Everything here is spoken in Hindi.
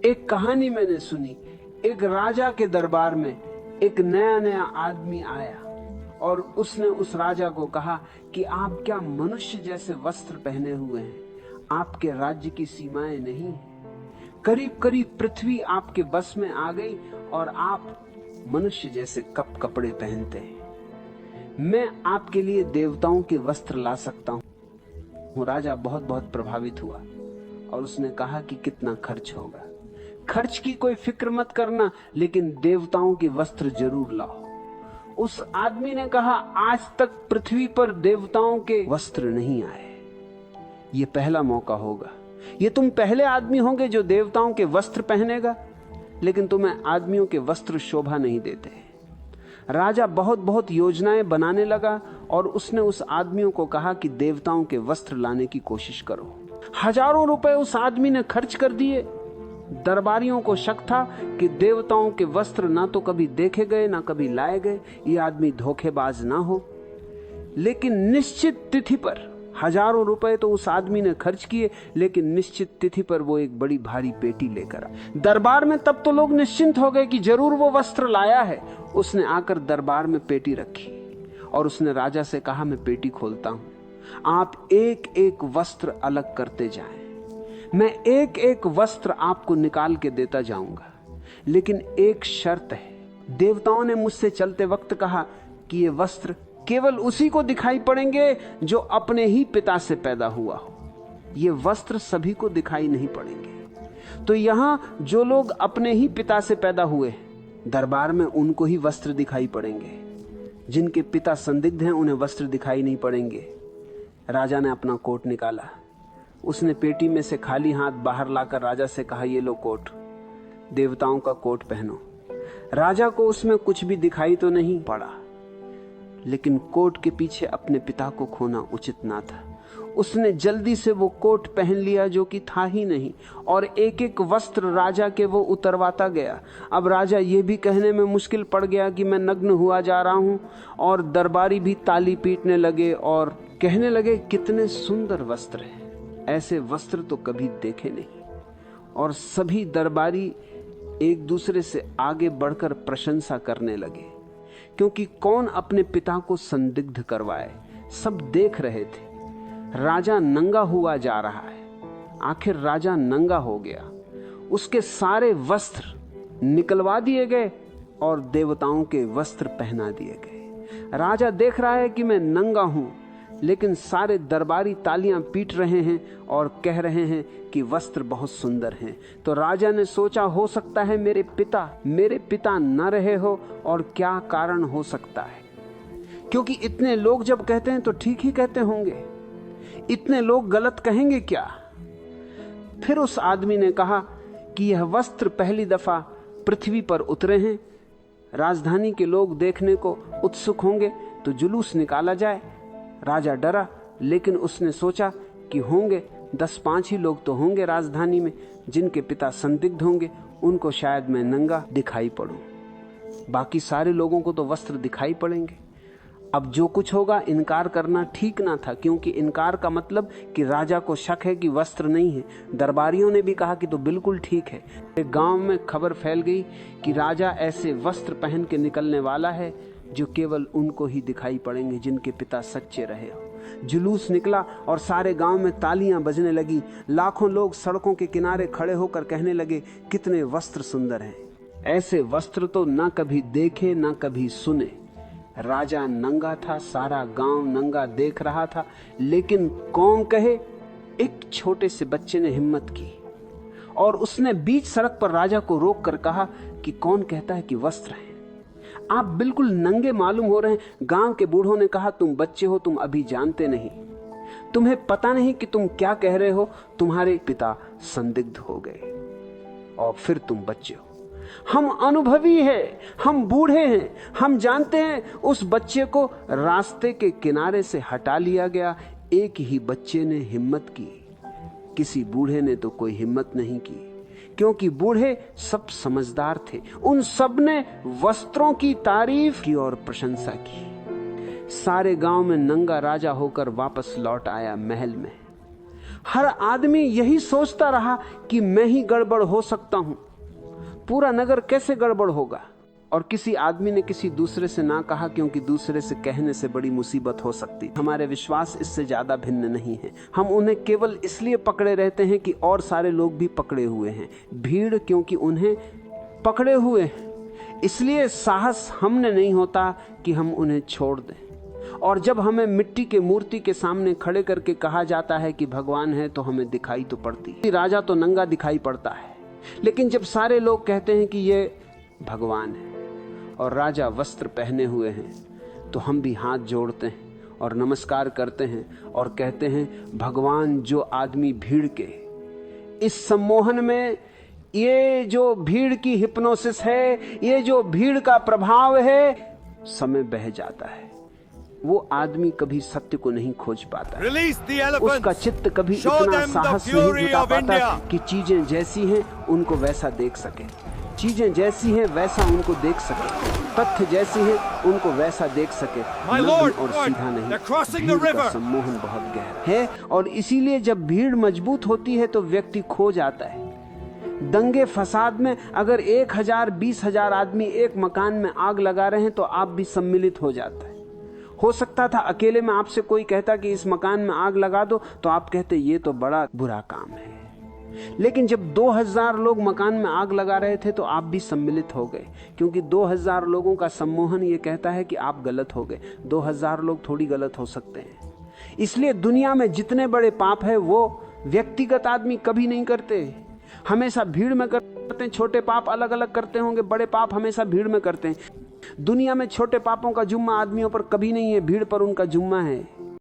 एक कहानी मैंने सुनी। एक राजा के दरबार में एक नया नया आदमी आया और उसने उस राजा को कहा कि आप क्या मनुष्य जैसे वस्त्र पहने हुए हैं, आपके राज्य की सीमाएं नहीं है। करीब करीब पृथ्वी आपके बस में आ गई और आप मनुष्य जैसे कपड़े पहनते हैं। मैं आपके लिए देवताओं के वस्त्र ला सकता हूं। राजा बहुत बहुत प्रभावित हुआ और उसने कहा कि कितना खर्च होगा। खर्च की कोई फिक्र मत करना, लेकिन देवताओं के वस्त्र जरूर लाओ। उस आदमी ने कहा, आज तक पृथ्वी पर देवताओं के वस्त्र नहीं आए, ये पहला मौका होगा। ये तुम पहले आदमी होंगे जो देवताओं के वस्त्र पहनेगा, लेकिन तुम्हें आदमियों के वस्त्र शोभा नहीं देते। राजा बहुत बहुत योजनाएं बनाने लगा और उसने उस आदमियों को कहा कि देवताओं के वस्त्र लाने की कोशिश करो। हजारों रुपए उस आदमी ने खर्च कर दिए। दरबारियों को शक था कि देवताओं के वस्त्र ना तो कभी देखे गए ना कभी लाए गए, ये आदमी धोखेबाज ना हो। लेकिन निश्चित तिथि पर हजारों रुपए तो उस आदमी ने खर्च किए, लेकिन निश्चित तिथि पर वो एक बड़ी भारी पेटी लेकर आया। दरबार में तब तो लोग निश्चिंत हो गए कि जरूर वो वस्त्र लाया है। उसने आकर दरबार में पेटी रखी और उसने राजा से कहा, मैं पेटी खोलता हूं, आप एक एक वस्त्र अलग करते जाएं। मैं एक एक वस्त्र आपको निकाल के देता जाऊंगा, लेकिन एक शर्त है। देवताओं ने मुझसे चलते वक्त कहा कि ये वस्त्र केवल उसी को दिखाई पड़ेंगे जो अपने ही पिता से पैदा हुआ हो। ये वस्त्र सभी को दिखाई नहीं पड़ेंगे। तो यहां जो लोग अपने ही पिता से पैदा हुए, दरबार में उनको ही वस्त्र दिखाई पड़ेंगे। जिनके पिता संदिग्ध हैं उन्हें वस्त्र दिखाई नहीं पड़ेंगे। राजा ने अपना कोट निकाला। उसने पेटी में से खाली हाथ बाहर लाकर राजा से कहा, ये लो कोट, देवताओं का कोट पहनो। राजा को उसमें कुछ भी दिखाई तो नहीं पड़ा, लेकिन कोट के पीछे अपने पिता को खोना उचित ना था। उसने जल्दी से वो कोट पहन लिया जो कि था ही नहीं, और एक एक वस्त्र राजा के वो उतरवाता गया। अब राजा ये भी कहने में मुश्किल पड़ गया कि मैं नग्न हुआ जा रहा हूं, और दरबारी भी ताली पीटने लगे और कहने लगे, कितने सुंदर वस्त्र हैं, ऐसे वस्त्र तो कभी देखे नहीं। और सभी दरबारी एक दूसरे से आगे बढ़कर प्रशंसा करने लगे, क्योंकि कौन अपने पिता को संदिग्ध करवाए। सब देख रहे थे। राजा नंगा हुआ जा रहा है। आखिर राजा नंगा हो गया। उसके सारे वस्त्र निकलवा दिए गए और देवताओं के वस्त्र पहना दिए गए। राजा देख रहा है कि मैं नंगा हूं, लेकिन सारे दरबारी तालियां पीट रहे हैं और कह रहे हैं कि वस्त्र बहुत सुंदर हैं। तो राजा ने सोचा, हो सकता है मेरे पिता न रहे हो, और क्या कारण हो सकता है, क्योंकि इतने लोग जब कहते हैं तो ठीक ही कहते होंगे, इतने लोग गलत कहेंगे क्या। फिर उस आदमी ने कहा कि यह वस्त्र पहली दफा पृथ्वी पर उतरे हैं, राजधानी के लोग देखने को उत्सुक होंगे, तो जुलूस निकाला जाए। राजा डरा, लेकिन उसने सोचा कि होंगे 10-5 ही लोग तो होंगे राजधानी में जिनके पिता संदिग्ध होंगे, उनको शायद मैं नंगा दिखाई पड़ूं, बाकी सारे लोगों को तो वस्त्र दिखाई पड़ेंगे। अब जो कुछ होगा, इनकार करना ठीक ना था, क्योंकि इनकार का मतलब कि राजा को शक है कि वस्त्र नहीं है। दरबारियों ने भी कहा कि तो बिल्कुल ठीक है। एक गांव में खबर फैल गई कि राजा ऐसे वस्त्र पहन के निकलने वाला है जो केवल उनको ही दिखाई पड़ेंगे जिनके पिता सच्चे रहे हो। जुलूस निकला और सारे गांव में तालियां बजने लगी। लाखों लोग सड़कों के किनारे खड़े होकर कहने लगे, कितने वस्त्र सुंदर हैं, ऐसे वस्त्र तो ना कभी देखे ना कभी सुने। राजा नंगा था, सारा गांव नंगा देख रहा था, लेकिन कौन कहे, एक छोटे से बच्चे ने हिम्मत की और उसने बीच सड़क पर राजा को रोक कर कहा कि कौन कहता है कि वस्त्र है, आप बिल्कुल नंगे मालूम हो रहे हैं। गांव के बूढ़ों ने कहा, तुम बच्चे हो, तुम अभी जानते नहीं, तुम्हें पता नहीं कि तुम क्या कह रहे हो, तुम्हारे पिता संदिग्ध हो गए और फिर तुम बच्चे हो। हम अनुभवी हैं, हम बूढ़े हैं, हम जानते हैं। उस बच्चे को रास्ते के किनारे से हटा लिया गया। एक ही बच्चे ने हिम्मत की, किसी बूढ़े ने तो कोई हिम्मत नहीं की, क्योंकि बूढ़े सब समझदार थे। उन सब ने वस्त्रों की तारीफ की और प्रशंसा की। सारे गांव में नंगा राजा होकर वापस लौट आया महल में। हर आदमी यही सोचता रहा कि मैं ही गड़बड़ हो सकता हूं, पूरा नगर कैसे गड़बड़ होगा। और किसी आदमी ने किसी दूसरे से ना कहा, क्योंकि दूसरे से कहने से बड़ी मुसीबत हो सकती। हमारे विश्वास इससे ज्यादा भिन्न नहीं है। हम उन्हें केवल इसलिए पकड़े रहते हैं कि और सारे लोग भी पकड़े हुए हैं। भीड़ क्योंकि उन्हें पकड़े हुए हैं, इसलिए साहस हमने नहीं होता कि हम उन्हें छोड़ दें। और जब हमें मिट्टी के मूर्ति के सामने खड़े करके कहा जाता है कि भगवान है, तो हमें दिखाई तो पड़ती है। राजा तो नंगा दिखाई पड़ता है, लेकिन जब सारे लोग कहते हैं कि ये भगवान है और राजा वस्त्र पहने हुए हैं, तो हम भी हाथ जोड़ते हैं और नमस्कार करते हैं और कहते हैं, भगवान जो आदमी भीड़ के इस सम्मोहन में, ये जो भीड़ की हिप्नोसिस है, ये जो भीड़ का प्रभाव है, समय बह जाता है। वो आदमी कभी सत्य को नहीं खोज पाता, उसका चित्त कभी इतना साहस नहीं जुटा पाता कि चीजें जैसी हैं उनको वैसा देख सके, चीजें जैसी हैं वैसा उनको देख सके, तथ्य जैसी हैं उनको वैसा देख सके, और सीधा नहीं। भीड़ का सम्मोहन बहुत गहरा है, और इसीलिए जब भीड़ मजबूत होती है तो व्यक्ति खो जाता है। दंगे फसाद में अगर 1000 20,000 आदमी एक मकान में आग लगा रहे हैं तो आप भी सम्मिलित हो जाता है। हो सकता था अकेले में आपसे कोई कहता कि इस मकान में आग लगा दो, तो आप कहते ये तो बड़ा बुरा काम है। लेकिन जब 2000 लोग मकान में आग लगा रहे थे तो आप भी सम्मिलित हो गए, क्योंकि 2000 लोगों का सम्मोहन ये कहता है कि आप गलत हो गए। 2000 लोग थोड़ी गलत हो सकते हैं। इसलिए दुनिया में जितने बड़े पाप है वो व्यक्तिगत आदमी कभी नहीं करते, हमेशा भीड़ में करते हैं। छोटे पाप अलग अलग करते होंगे, बड़े पाप हमेशा भीड़ में करते हैं। दुनिया में छोटे पापों का जुम्मा आदमियों पर कभी नहीं है, भीड़ पर उनका जुम्मा है।